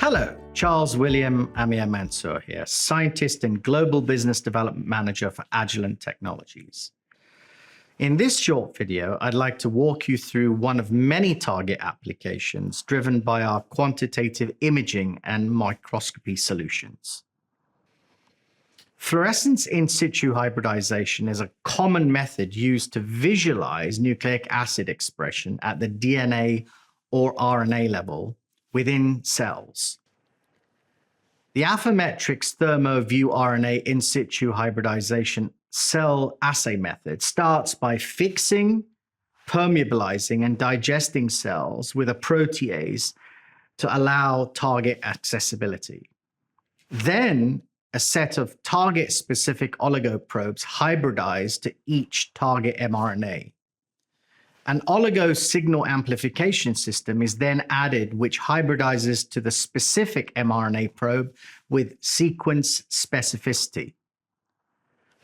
Hello, Charles William Amir Mansour here, scientist and global business development manager for Agilent Technologies. In this short video, I'd like to walk you through one of many target applications driven by our quantitative imaging and microscopy solutions. Fluorescence in situ hybridization is a common method used to visualize nucleic acid expression at the DNA or RNA level within cells. The Affymetrix ThermoView RNA in situ hybridization cell assay method starts by fixing, permeabilizing, and digesting cells with a protease to allow target accessibility. Then, a set of target-specific oligoprobes hybridize to each target mRNA. An oligo signal amplification system is then added, which hybridizes to the specific mRNA probe with sequence specificity.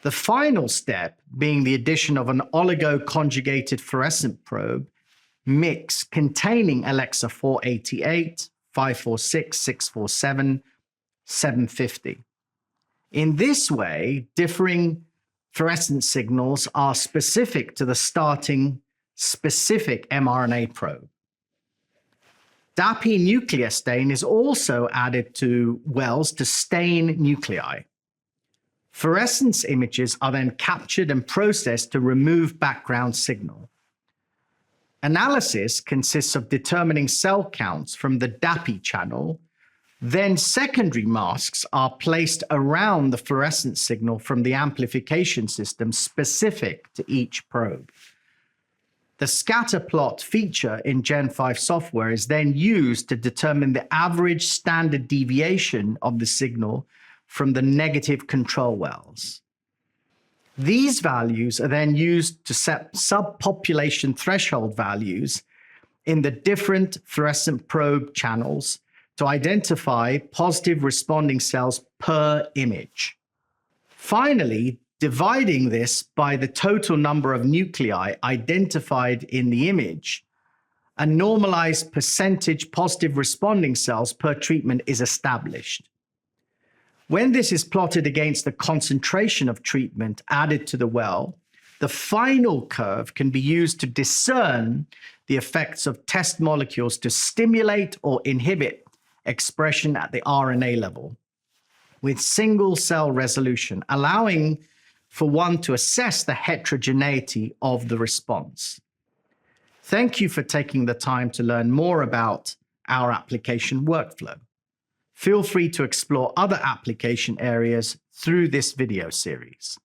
The final step being the addition of an oligo-conjugated fluorescent probe mix containing Alexa 488, 546, 647, 750. In this way, differing fluorescence signals are specific to the starting specific mRNA probe. DAPI nuclear stain is also added to wells to stain nuclei. Fluorescence images are then captured and processed to remove background signal. Analysis consists of determining cell counts from the DAPI channel. Then secondary masks are placed around the fluorescence signal from the amplification system specific to each probe. The scatter plot feature in Gen 5 software is then used to determine the average standard deviation of the signal from the negative control wells. These values are then used to set subpopulation threshold values in the different fluorescent probe channels to identify positive responding cells per image. Finally, dividing this by the total number of nuclei identified in the image, a normalized percentage positive responding cells per treatment is established. When this is plotted against the concentration of treatment added to the well, the final curve can be used to discern the effects of test molecules to stimulate or inhibit expression at the RNA level with single cell resolution, allowing for one to assess the heterogeneity of the response. Thank you for taking the time to learn more about our application workflow. Feel free to explore other application areas through this video series.